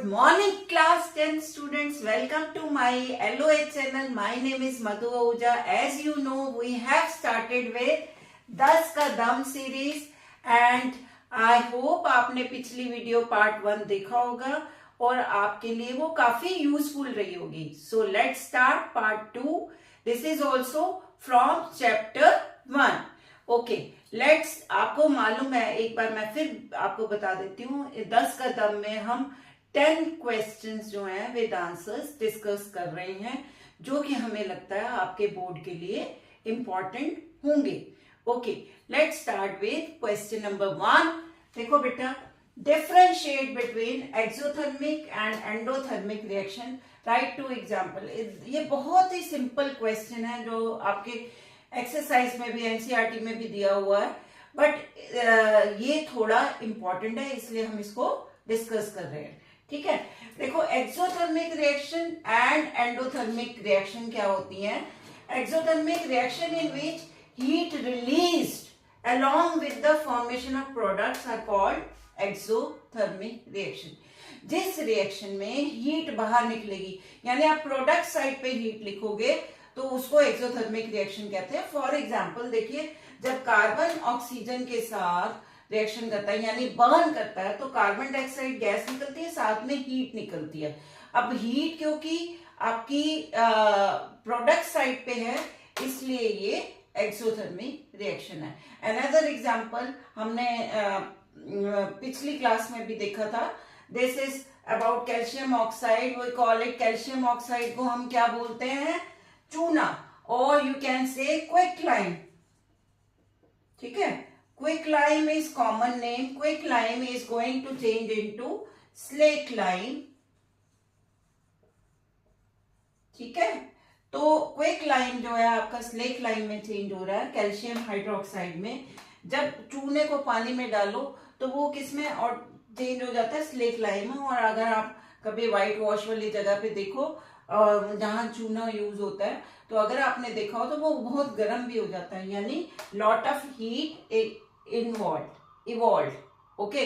morning class 10 students, welcome to my LOA channel. My name is Madhu Ahuja. As you know, we have started with 10 का दम series and I hope आपने पिछली video part 1 देखा होगा और आपके लिए वो काफी यूजफुल रही होगी. So let's start part 2. This is also from chapter 1. Okay let's, आपको मालूम है, एक बार मैं फिर आपको बता देती हूँ, 10 का दम में हम 10 क्वेश्चंस जो हैं विद आंसर्स डिस्कस कर रहे हैं, जो कि हमें लगता है आपके बोर्ड के लिए इंपॉर्टेंट होंगे. Okay let's start with question number 1. देखो बेटा, differentiate between exothermic and endothermic reaction, right two example. ये बहुत ही सिंपल क्वेश्चन है जो आपके एक्सरसाइज में भी, एनसीईआरटी में भी दिया हुआ है, बट ये थोड़ा इंपॉर्टेंट है, इसलिए हम इसको डिस्कस कर रहे हैं. ठीक है, देखो exothermic reaction and endothermic reaction क्या होती है. Exothermic reaction in which heat released along with the formation of products are called exothermic reaction. जिस रिएक्शन में हीट बाहर निकलेगी, यानी आप प्रोडक्ट साइड पे हीट लिखोगे तो उसको एक्सोथर्मिक रिएक्शन कहते हैं. फॉर एग्जांपल देखिए, जब कार्बन ऑक्सीजन के साथ रिएक्शन करता है यानी बर्न करता है तो कार्बन डाइऑक्साइड गैस निकलती है, साथ में हीट निकलती है. अब हीट क्योंकि आपकी प्रोडक्ट साइड पे है, इसलिए ये एक्सोथर्मिक रिएक्शन है. अनदर एग्जांपल हमने पिछली क्लास में भी देखा था. This is about calcium oxide. We call it calcium oxide को हम क्या बोलते हैं, चूना, और यू कैन से क्विकलाइम. ठीक है, quicklime is common name. Quicklime is going to change into slaked lime. ठीक है, तो क्विकलाइम जो है आपका स्लेट लाइम में चेंज हो रहा है कैल्शियम हाइड्रोक्साइड में. जब चूने को पानी में डालो तो वो किस में और चेंज हो जाता है, स्लेट लाइम में. और अगर आप कभी व्हाइट वॉश वाली जगह पे देखो जहां चूना यूज होता है, तो अगर आपने देखा हो तो वो बहुत गर्म भी हो जाता है, यानी lot of heat evolve. Okay,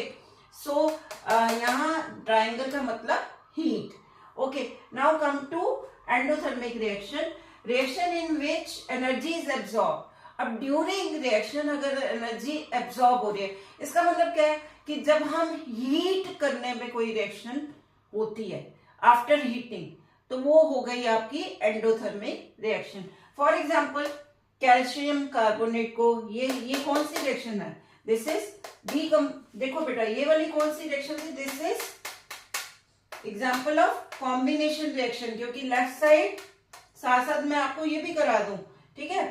so यहाँ ट्राइंगल का मतलब heat. Okay, now come to endothermic reaction in which energy is absorb. अब ड्यूरिंग रिएक्शन अगर एनर्जी एब्सॉर्ब हो रही है, इसका मतलब क्या है कि जब हम हीट करने में कोई रिएक्शन होती है आफ्टर हीटिंग, तो वो हो गई आपकी endothermic reaction. For example calcium carbonate को, ये कौन सी रिएक्शन है, दिस इज देखो बेटा, ये वाली कौन सी रिएक्शन है, this is example of combination reaction. क्योंकि लेफ्ट साइड, साथ साथ मैं आपको ये भी करा दूं, ठीक है,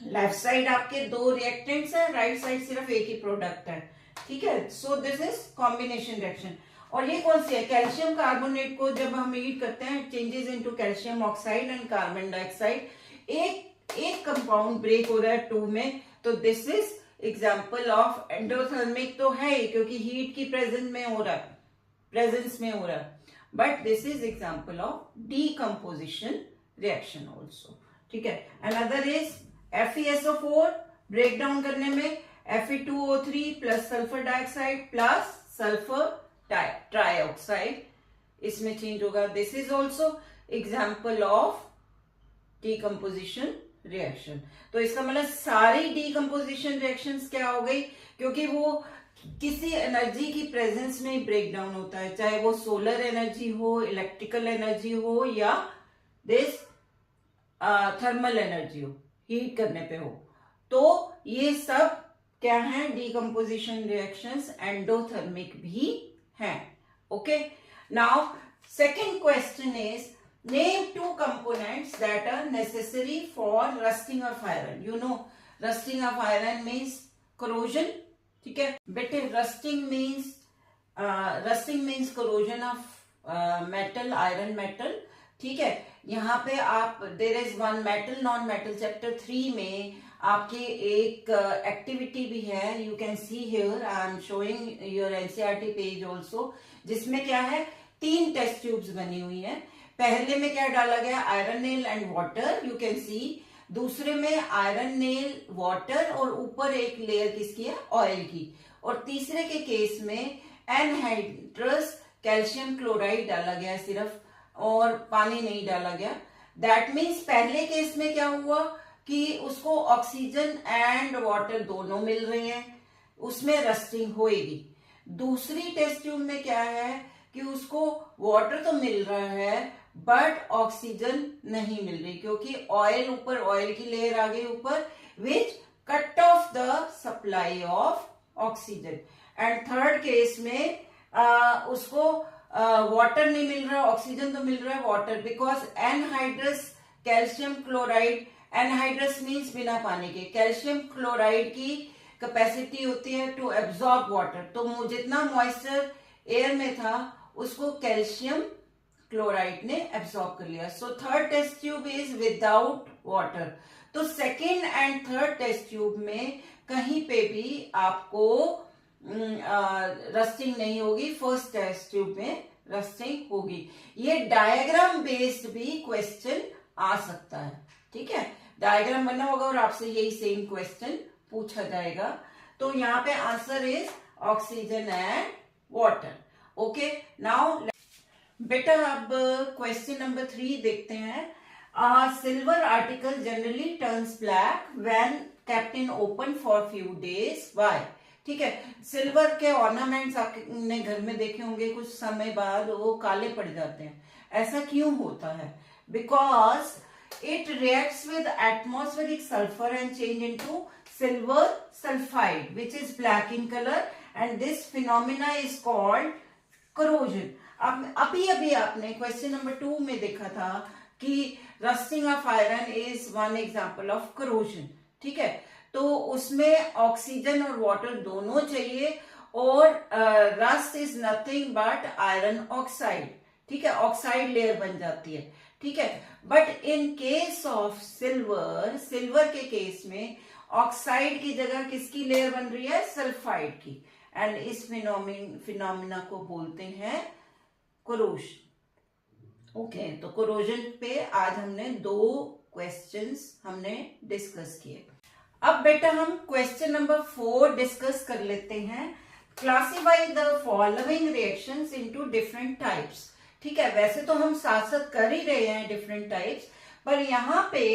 लेफ्ट साइड आपके दो रिएक्टेंट्स है, राइट साइड सिर्फ एक ही प्रोडक्ट है. ठीक है, सो दिस इज कॉम्बिनेशन रिएक्शन. और ये कौन सी है, कैल्शियम कार्बोनेट को जब हम हीट करते हैं, changes into calcium oxide and carbon dioxide. एक कंपाउंड ब्रेक हो रहा है 2 में, तो this is example of endothermic. तो है क्योंकि हीट की प्रेजेंस में हो रहा है, but this is example of decomposition reaction also. ठीक है, another is FeSO4 break down करने में Fe2O3 plus sulphur dioxide plus sulphur trioxide, इसमें चेंज होगा. This is also example of decomposition reaction. तो इसका मतलब सारी डीकंपोजिशन रिएक्शंस क्या हो गई, क्योंकि वो किसी एनर्जी की प्रेजेंस में ब्रेक डाउन होता है, चाहे वो सोलर एनर्जी हो, इलेक्ट्रिकल एनर्जी हो, या दिस थर्मल एनर्जी हो, हीट करने पे हो. तो ये सब क्या है, डीकंपोजिशन रिएक्शंस एंडोथर्मिक भी हैं. Okay, now second question is name 2 components that are necessary for rusting of iron. You know rusting of iron means corrosion. ठीक है बेटे, rusting means corrosion of metal, iron metal. ठीक है, यहाँ पे आप there is one metal non metal, chapter 3 में आपकी एक एक्टिविटी भी है. You can see here, I am showing your NCERT page also, जिसमें क्या है, 3 टेस्ट ट्यूब्स बनी हुई है. पहले में क्या डाला गया, iron nail and water, you can सी. दूसरे में आयरन नेल, वाटर, और ऊपर एक लेयर किसकी है, ऑयल की. और तीसरे के केस में एनहाइड्रस कैल्शियम क्लोराइड डाला गया है सिर्फ, और पानी नहीं डाला गया। दैट मीन्स पहले केस में क्या हुआ कि उसको ऑक्सीजन एंड वाटर दोनों मिल रहे हैं, उसमें रस्टिंग होएगी। दूसरी टेस्ट ट्यूब में क्या है कि उसको वाटर तो मिल रहा है बट ऑक्सीजन नहीं मिल रही, क्योंकि ऑयल ऊपर, ऑयल की लेयर आ गई ऊपर, which cut off the supply of oxygen. And third case में उसको वाटर नहीं मिल रहा, ऑक्सीजन तो मिल रहा है, water, because anhydrous calcium chloride, anhydrous means बिना पानी के, कैल्शियम क्लोराइड की कैपेसिटी होती है टू एब्जॉर्ब वाटर, तो जितना मॉइस्चर एयर में था उसको कैल्शियम क्लोराइड ने एब्जॉर्ब कर लिया। So third test tube is without water. तो second and third test tube में कहीं पे भी आपको रस्टिंग नहीं होगी, फर्स्ट टेस्ट ट्यूब में रस्टिंग होगी। ये डायग्राम बेस्ड भी क्वेश्चन आ सकता है, ठीक है, डायग्राम बना होगा और आपसे यही सेम क्वेश्चन पूछा जाएगा। तो यहाँ पे answer is oxygen and water. Okay, now बेटा अब क्वेश्चन नंबर 3 देखते हैं। Silver article generally turns black when kept in open for few days, why? ठीक है, सिल्वर के ऑर्नामेंट्स आपने घर में देखे होंगे, कुछ समय बाद वो काले पड़ जाते हैं, ऐसा क्यों होता है? Because it reacts with atmospheric sulfur and change into silver sulfide, which is black in color, and this phenomena is called corrosion. अब अभी आपने क्वेश्चन नंबर 2 में देखा था कि rusting of iron is one example of corrosion, ठीक है, तो उसमें ऑक्सीजन और वाटर दोनों चाहिए, और rust is nothing but iron oxide, ठीक है, ऑक्साइड लेयर बन जाती है, ठीक है। But in case of silver, silver के केस में ऑक्साइड की जगह किसकी लेयर बन रही है? सल्फाइड की, एंड इस फिनोमिना को बोलते हैं कोरोजन। ओके, तो कोरोजन पे आज हमने 2 क्वेश्चंस हमने डिस्कस किए। अब बेटा हम क्वेश्चन नंबर 4 डिस्कस कर लेते हैं। Classify the following reactions into different types, ठीक है, वैसे तो हम साथ साथ कर ही रहे हैं डिफरेंट टाइप्स, पर यहाँ पे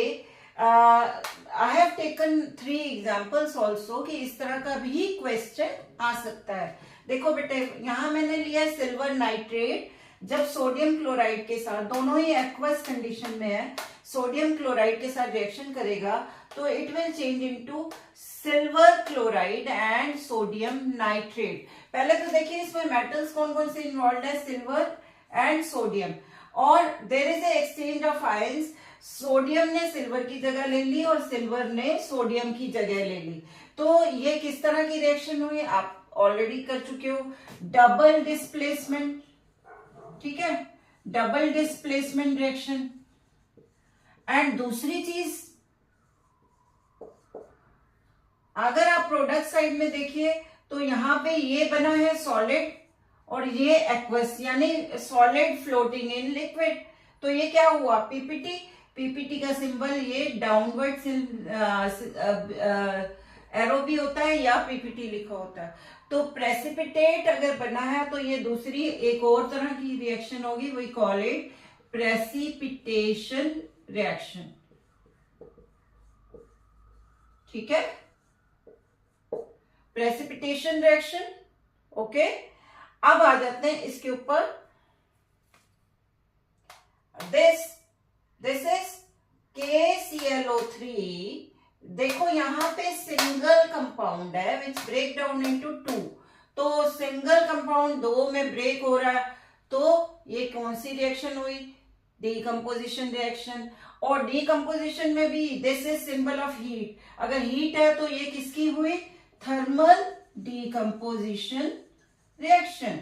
I have taken 3 examples also कि इस तरह का भी क्वेश्चन आ सकता है। देखो बेटे, यहाँ मैंने लिया सिल्वर नाइट्रेट, जब सोडियम क्लोराइड के साथ, दोनों ही एक्वस कंडीशन में है, सोडियम क्लोराइड के साथ रिएक्शन करेगा तो it will change into silver chloride and sodium nitrate. पहले तो देखिए इसमें मेटल्स कौन कौन से इन्वॉल्व है, सिल्वर एंड सोडियम, और there is a exchange of ions, sodium ने सिल्वर की जगह ले ली और सिल्वर ने सोडियम की जगह ले ली। तो ये किस तरह की रिएक्शन हुई आप ऑलरेडी कर चुके हो, डबल डिस्प्लेसमेंट, ठीक है, डबल डिस्प्लेसमेंट रिएक्शन। एंड दूसरी चीज, अगर आप प्रोडक्ट साइड में देखिए तो यहां पे ये बना है सॉलिड और ये एक्वस, यानी सॉलिड फ्लोटिंग इन लिक्विड, तो ये क्या हुआ? पीपीटी। पीपीटी का सिंबल ये डाउनवर्ड एरो भी होता है या पीपीटी लिखा होता है। तो प्रेसिपिटेट अगर बना है तो ये दूसरी एक और तरह की रिएक्शन होगी, we call it precipitation reaction, ठीक है, प्रेसिपिटेशन रिएक्शन। ओके, अब आ जाते हैं इसके ऊपर, दिस इज KClO3। देखो यहां पे सिंगल कंपाउंड है विच ब्रेक डाउन इनटू 2, तो सिंगल कंपाउंड 2 में ब्रेक हो रहा है, तो ये कौन सी रिएक्शन हुई? Decomposition reaction. और डीकंपोजिशन में भी this is symbol of heat, अगर हीट है तो ये किसकी हुई? थर्मल डीकंपोजिशन रिएक्शन,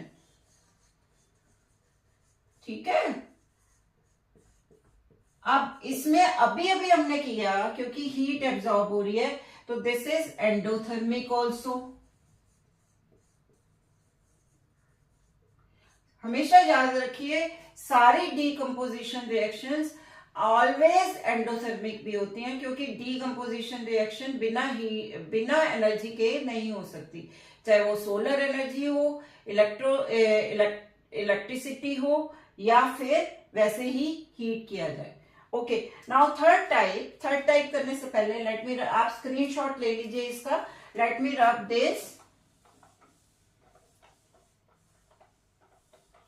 ठीक है। अब इसमें अभी हमने किया क्योंकि हीट एब्जॉर्ब हो रही है, तो दिस इज एंडोथर्मिक ऑल्सो। हमेशा याद रखिए सारी डीकंपोजिशन रिएक्शंस ऑलवेज एंडोथर्मिक भी होती हैं, क्योंकि डीकंपोजिशन रिएक्शन बिना एनर्जी के नहीं हो सकती, चाहे वो सोलर एनर्जी हो, इलेक्ट्रिसिटी हो या फिर वैसे ही हीट किया जाए। ओके, नाउ थर्ड टाइप करने से पहले लेट मी, आप स्क्रीनशॉट ले लीजिए इसका। Let me rub this.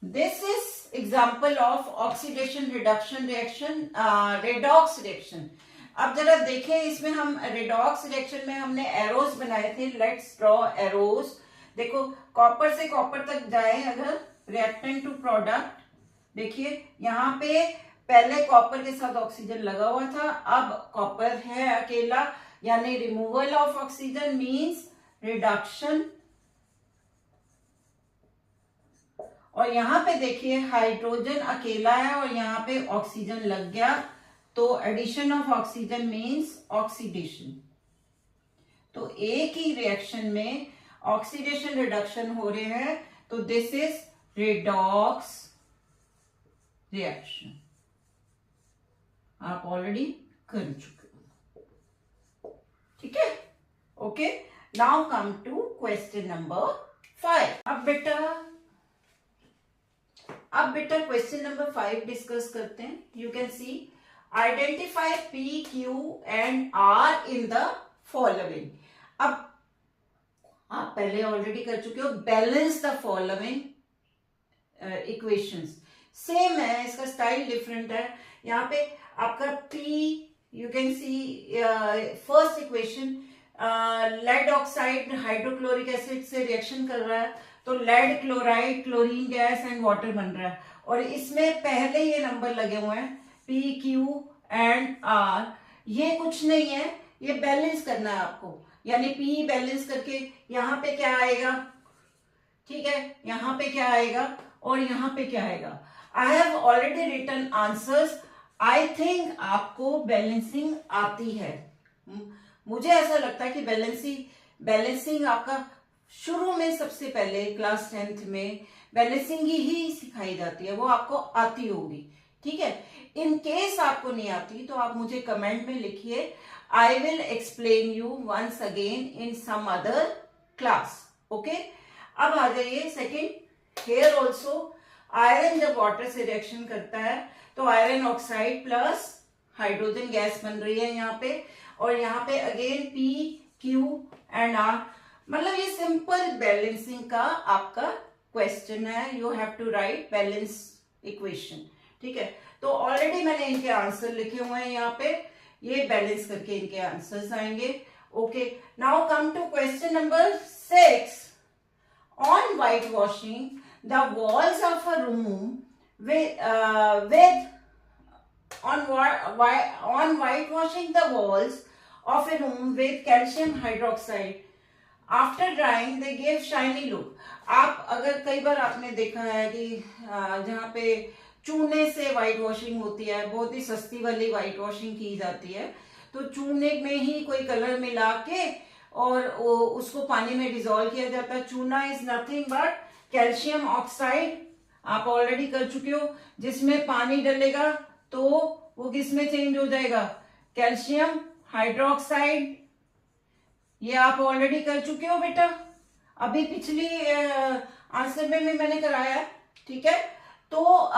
This is example of oxidation reduction reaction, redox reaction। अब जरा देखें, इसमें हम redox reaction में हमने एरोज बनाए थे। Let's draw arrows. देखो, कॉपर से कॉपर तक जाए अगर रिएक्टेंट टू प्रोडक्ट, देखिए यहाँ पे पहले कॉपर के साथ ऑक्सीजन लगा हुआ था, अब कॉपर है अकेला, यानी removal of oxygen means reduction. और यहाँ पे देखिए हाइड्रोजन अकेला है और यहाँ पे ऑक्सीजन लग गया, तो addition of oxygen means oxidation. तो एक ही रिएक्शन में ऑक्सीडेशन रिडक्शन हो रहे हैं, तो दिस इज रेडॉक्स रिएक्शन। आप ऑलरेडी कर चुके हो, ठीक है। Okay, now come to question number 5। अब बेटा क्वेश्चन नंबर 5 डिस्कस करते हैं। You can see identify P, Q and R in the following. अब आप पहले ऑलरेडी कर चुके हो, balance the following equations. Same है, इसका स्टाइल डिफरेंट है। यहाँ पे आपका P, you can see first equation, lead oxide hydrochloric acid से रिएक्शन कर रहा है, तो lead chloride, chlorine gas and water बन रहा है। और इसमें पहले ये नंबर लगे हुए हैं पी, क्यू एंड आर। ये कुछ नहीं है, ये बैलेंस करना है आपको, यानी पी बैलेंस करके यहाँ पे क्या आएगा, ठीक है, यहाँ पे क्या आएगा और यहाँ पे क्या आएगा। I have already written answers. I think आपको बैलेंसिंग आती है। मुझे ऐसा लगता है कि बैलेंसिंग आपका शुरू में सबसे पहले क्लास 10th में बैलेंसिंग ही सिखाई जाती है, वो आपको आती होगी, ठीक है। इन केस आपको नहीं आती तो आप मुझे कमेंट में लिखिए, I will explain you once again in some other class. Okay, अब आ जाइए सेकेंड। हेयर ऑल्सो आयरन जब वाटर से रिएक्शन करता है तो iron oxide plus hydrogen gas बन रही है यहाँ पे, और यहाँ पे again P, Q and R. मतलब ये सिंपल बैलेंसिंग का आपका क्वेश्चन है। You have to write balance equation, ठीक है। तो ऑलरेडी मैंने इनके आंसर लिखे हुए हैं यहाँ पे, ये बैलेंस करके इनके आंसर्स आएंगे। Okay, now come to question number 6। On whitewashing the walls of a room on whitewashing the walls of a room with calcium hydroxide, after drying they give shiny look। आप अगर कई बार आपने देखा है कि जहाँ पे चूने से व्हाइट वॉशिंग होती है, बहुत ही सस्ती वाली व्हाइट वॉशिंग की जाती है, तो चूने में ही कोई कलर मिला के और उसको पानी में डिजोल्व किया जाता है। चूना is nothing but calcium oxide, आप ऑलरेडी कर चुके हो। जिसमें पानी डलेगा तो वो किस में चेंज हो जाएगा, कैल्शियम हाइड्रोक्साइड। ये आप ऑलरेडी कर चुके हो बेटा, अभी पिछली आंसर में भी मैंने कराया है, ठीक है। तो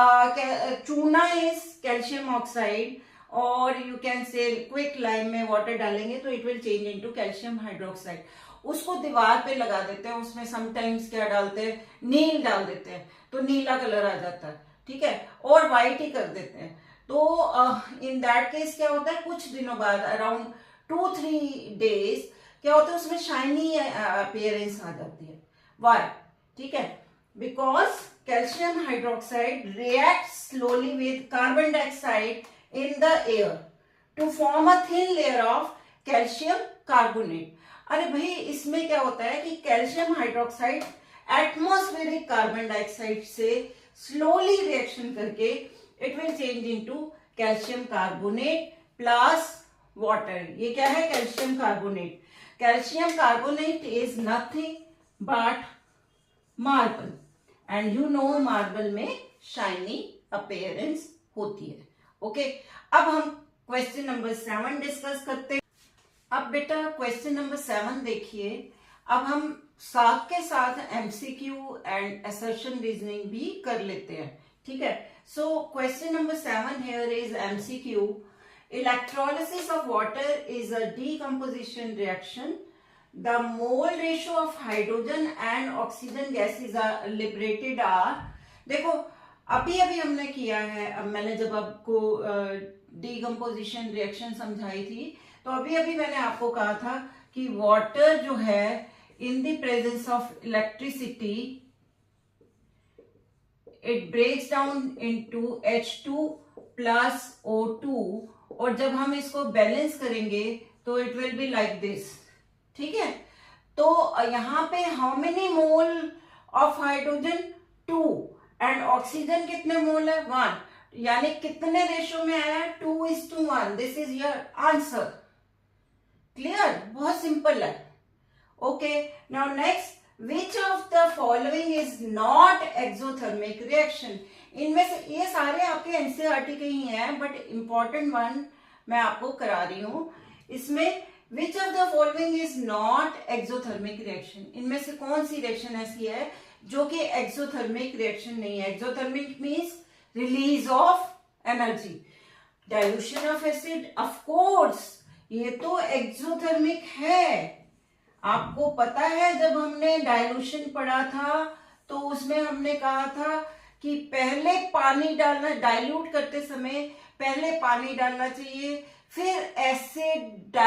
चूना इज कैल्शियम ऑक्साइड, और यू कैन से क्विक लाइम में वाटर डालेंगे तो it will change into calcium hydroxide. उसको दीवार पे लगा देते हैं, उसमें समटाइम्स क्या डालते हैं, नील डाल देते हैं, तो नीला कलर आ जाता है, ठीक है, और व्हाइट ही कर देते हैं। तो इन दैट केस क्या होता है, कुछ दिनों बाद अराउंड 2-3 डेज क्या होता है, उसमें शाइनी अपीयरेंस आ जाती है। वाई, ठीक है, because calcium hydroxide react slowly with carbon dioxide in the air to form a thin layer of calcium carbonate. अरे भाई, इसमें क्या होता है कि calcium hydroxide atmospheric carbon dioxide से स्लोली रिएक्शन करके it will change into calcium carbonate plus water. ये क्या है, calcium carbonate. Calcium carbonate is nothing but marble, and you know marble में शाइनी अपीयरेंस होती है। ओके, अब हम क्वेश्चन नंबर 7 डिस्कस करते हैं। अब बेटा क्वेश्चन नंबर 7 देखिए। अब हम साथ के साथ एमसीक्यू एंड असर्शन रीजनिंग भी कर लेते हैं, ठीक है। So question number 7 here is MCQ. Electrolysis of water is a decomposition reaction. The mole ratio of hydrogen and oxygen gases are liberated are. देखो अभी अभी हमने किया है, अब मैंने जब आपको डीकम्पोजिशन रिएक्शन समझाई थी तो अभी अभी मैंने आपको कहा था कि वाटर जो है in the presence of electricity it breaks down into H2 plus O2 और जब हम इसको बैलेंस करेंगे तो it will be like this, ठीक है। तो यहां पे how many mole of hydrogen 2 and oxygen कितने मोल है 1, यानी कितने रेशियो में आया है 2:1। This is your answer. Clear, बहुत सिंपल है। Okay, now next, which of the following is not exothermic reaction? इनमें से ये सारे आपके एनसीईआरटी के ही हैं, बट इंपॉर्टेंट वन मैं आपको करा रही हूं। इसमें which of the following is not exothermic reaction? इनमें से कौन सी रिएक्शन ऐसी है जो कि एक्सोथर्मिक रिएक्शन नहीं है? Exothermic means release of energy. Dilution of acid, of course ये तो एक्सोथर्मिक है। आपको पता है जब हमने डाइल्यूशन पढ़ा था तो उसमें हमने कहा था कि पहले पानी डालना, डाइल्यूट करते समय पहले पानी डालना चाहिए, फिर एसिड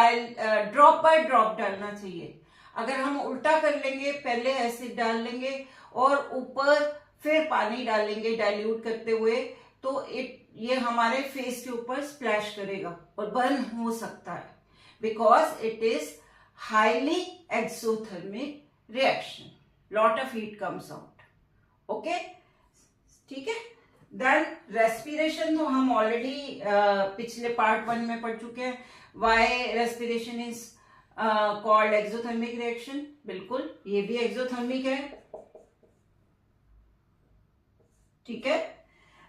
ड्रॉप बाय ड्रॉप डालना चाहिए। अगर हम उल्टा कर लेंगे, पहले एसिड डाल लेंगे और ऊपर फिर पानी डालेंगे डाइल्यूट करते हुए, तो ये हमारे फेस के ऊपर स्प्लैश करेगा और बर्न हो सकता है, because it is highly exothermic reaction, lot of heat comes out, okay, ठीक है। देन रेस्पिरेशन तो हम ऑलरेडी पिछले पार्ट 1 में पढ़ चुके हैं। Why respiration is called exothermic reaction, बिल्कुल ये भी एक्सोथर्मिक है, ठीक है।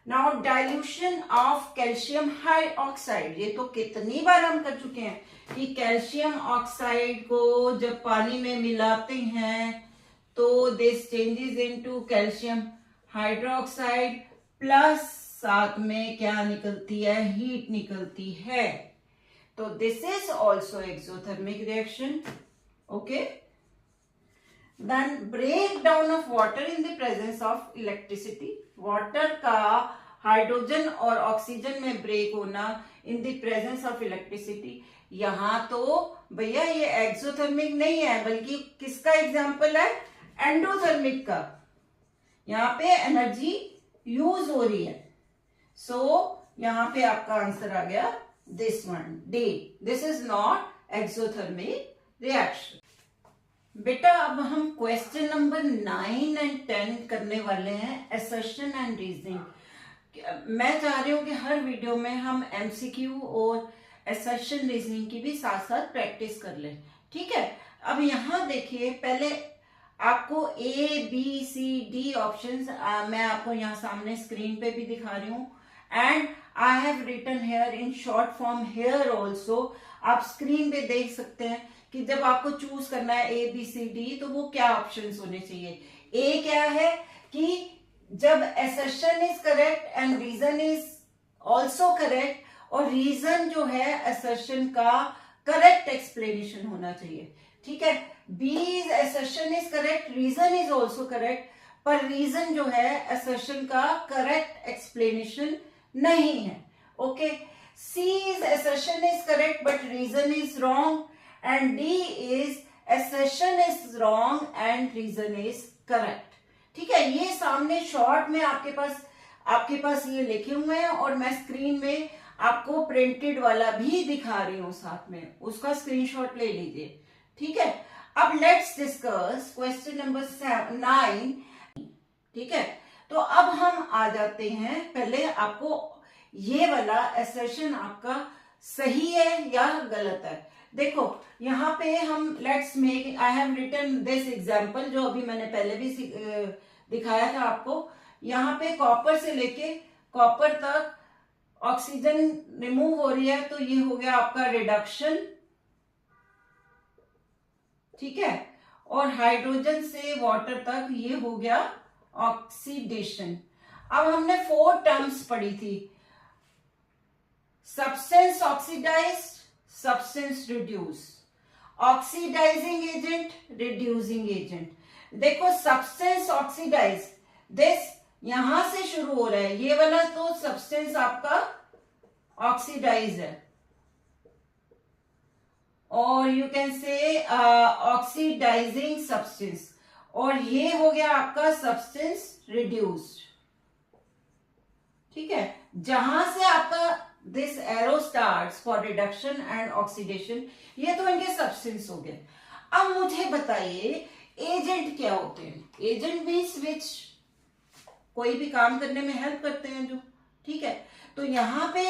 Now dilution of calcium hydroxide, ये तो कितनी बार हम कर चुके हैं कि कैल्शियम ऑक्साइड को जब पानी में मिलाते हैं तो this changes into calcium hydroxide, plus साथ में क्या निकलती है, हीट निकलती है। तो this is also exothermic reaction, okay. Then break down of water in the presence of electricity, water का हाइड्रोजन और ऑक्सीजन में ब्रेक होना in the presence of electricity. यहां तो भैया ये एक्सोथर्मिक नहीं है, बल्कि किसका एग्जाम्पल है, एंडोथर्मिक का। यहां पे एनर्जी यूज हो रही है। सो यहां पे आपका आंसर आ गया this one, D. This is not exothermic reaction. बेटा अब हम क्वेश्चन नंबर 9 एंड 10 करने वाले हैं, असर्शन एंड रीजनिंग। मैं चाह रही हूं कि हर वीडियो में हम एमसीक्यू और असर्शन रीजनिंग की भी साथ साथ प्रैक्टिस कर लें, ठीक है। अब यहां देखिए, पहले आपको A B C D options मैं आपको यहां सामने स्क्रीन पे भी दिखा रही हूं, and I have written here in short form here also. आप स्क्रीन पे देख सकते हैं कि जब आपको चूज करना है ए बी सी डी तो वो क्या ऑप्शंस होने चाहिए। ए क्या है कि जब assertion is correct and reason is also correct, और रीजन जो है असर्शन का करेक्ट एक्सप्लेनेशन होना चाहिए, ठीक है। B is assertion is correct, reason is also correct, पर रीजन जो है असर्शन का करेक्ट एक्सप्लेनेशन नहीं है, okay. C is assertion is correct but reason is wrong, and D is assertion is wrong and reason is correct. ठीक है, ये सामने शॉर्ट में आपके पास ये लिखे हुए हैं और मैं स्क्रीन में आपको प्रिंटेड वाला भी दिखा रही हूं साथ में, उसका स्क्रीनशॉट ले लीजिए. ठीक है, अब लेट्स डिस्कस क्वेश्चन नंबर 9. ठीक है, तो अब हम आ जाते हैं, पहले आपको ये वाला असर्शन आपका सही है या गलत है. देखो यहाँ पे हम let's make, I have written this example जो अभी मैंने पहले भी दिखाया था आपको. यहाँ पे कॉपर से लेके कॉपर तक ऑक्सीजन रिमूव हो रही है, तो ये हो गया आपका रिडक्शन. ठीक है, और हाइड्रोजन से वाटर तक ये हो गया ऑक्सीडेशन। अब हमने 4 टर्म्स पढ़ी थी, substance oxidize, substance reduce, oxidizing agent, reducing agent. देखो सब्सटेंस ऑक्सीडाइज, दिस यहां से शुरू हो रहा है, ये वाला तो सब्सटेंस आपका ऑक्सीडाइज है, और you can say oxidizing substance, और ये हो गया आपका सब्सटेंस रिड्यूस्ड। ठीक है, जहां से आपका this arrow starts for reduction and oxidation, ये तो इनके सब्सटेंस हो गए। अब मुझे बताइए एजेंट क्या होते हैं? एजेंट मीन्स विच कोई भी काम करने में हेल्प करते हैं जो, ठीक है। तो यहां पे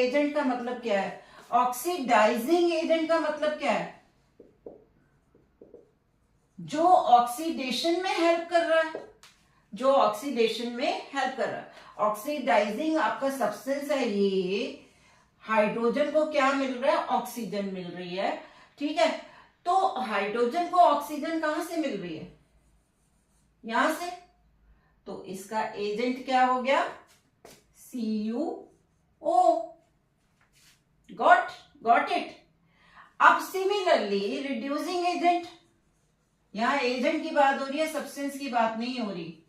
एजेंट का मतलब क्या है? ऑक्सीडाइजिंग एजेंट का मतलब क्या है? जो ऑक्सीडेशन में हेल्प कर रहा है, जो ऑक्सीडेशन में हेल्प कर रहा है। ऑक्सीडाइजिंग आपका सब्सटेंस है, ये हाइड्रोजन को क्या मिल रहा है? ऑक्सीजन मिल रही है, ठीक है। तो हाइड्रोजन को ऑक्सीजन कहां से मिल रही है? यहां से। तो इसका एजेंट क्या हो गया? CuO। Got it. अब सिमिलरली रिड्यूसिंग एजेंट, यहां एजेंट की बात हो रही है, सब्सटेंस की बात नहीं हो रही।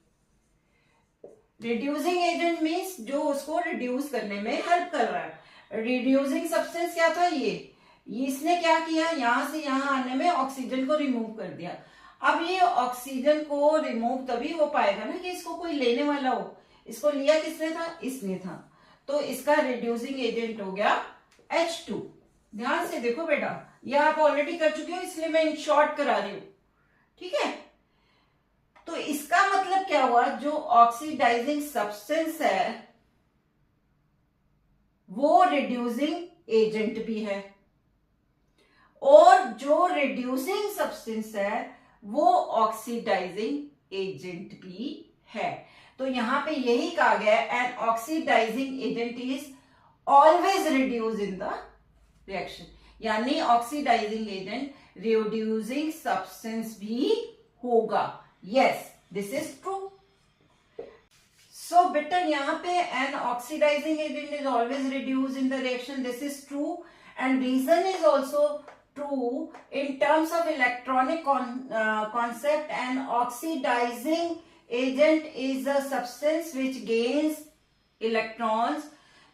रिड्यूसिंग एजेंट मीन्स जो उसको रिड्यूस करने में हेल्प कर रहा है। रिड्यूसिंग सब्सटेंस क्या था? ये इसने क्या किया? यहां से यहां आने में ऑक्सीजन को रिमूव कर दिया। अब ये ऑक्सीजन को रिमूव तभी हो पाएगा ना कि इसको कोई लेने वाला हो। इसको लिया किसने था? इसने था। तो इसका रिड्यूसिंग एजेंट हो गया H2। ध्यान से देखो बेटा, ये आप ऑलरेडी कर चुके हो, इसलिए मैं इन शॉर्ट करा रही हूं, ठीक है। तो इसका मतलब क्या हुआ? जो ऑक्सीडाइजिंग सब्सटेंस है वो रिड्यूसिंग एजेंट भी है, और जो रिड्यूसिंग सब्सटेंस है वो ऑक्सीडाइजिंग एजेंट भी है। तो यहां पे यही कहा गया, an oxidizing agent is always reduce in the reaction, यानी ऑक्सीडाइजिंग एजेंट रिड्यूसिंग सब्सटेंस भी होगा। Yes, this is true. So बेटा यहां पे an oxidizing agent is always reduce in the reaction, this is true, and reason is also true in terms of electronic concept. An oxidizing agent is a substance which gains electrons.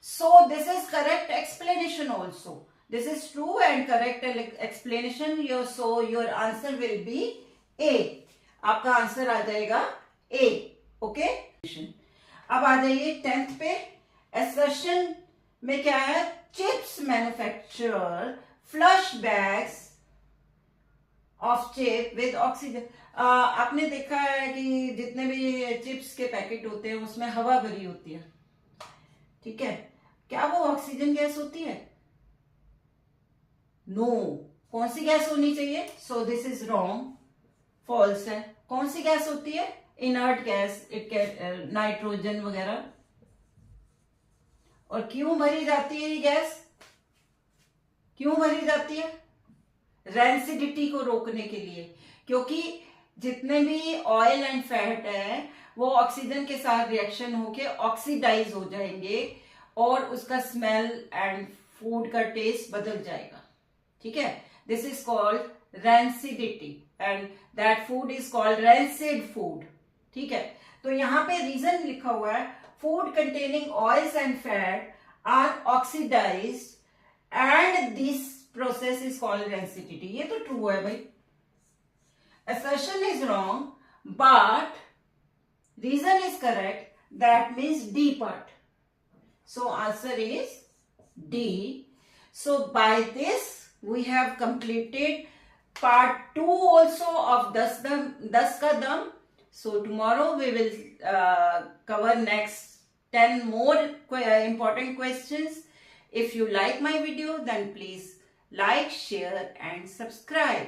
So this is correct explanation also. This is true and correct explanation. So your answer will be A. आपका answer आ जाएगा A. Okay, अब आ जाइए 10th पे। assertion में क्या है? Chips manufacturer flush bags of chip with oxygen. आपने देखा है कि जितने भी चिप्स के पैकेट होते हैं उसमें हवा भरी होती है, ठीक है। क्या वो ऑक्सीजन गैस होती है? नो। कौन सी गैस होनी चाहिए? So this is wrong, false है। कौन सी गैस होती है? इनर्ट गैस, नाइट्रोजन वगैरह। और क्यों भरी जाती है ये गैस? क्यों भरी जाती है? रेंसिडिटी को रोकने के लिए, क्योंकि जितने भी ऑयल एंड फैट है वो ऑक्सीजन के साथ रिएक्शन होके ऑक्सीडाइज हो जाएंगे और उसका स्मेल एंड फूड का टेस्ट बदल जाएगा, ठीक है। This is called rancidity and that food is called rancid food, ठीक है। तो यहां पे रीजन लिखा हुआ है, food containing oils and fat are oxidized and this process is called rancidity। ये तो ट्रू है भाई। assertion is wrong but reason is correct, that means D part। so answer is D। so by this we have completed part 2 also of Das Ka Dam। so tomorrow we will cover next 10 more important questions। If you like my video, then please like, share and subscribe।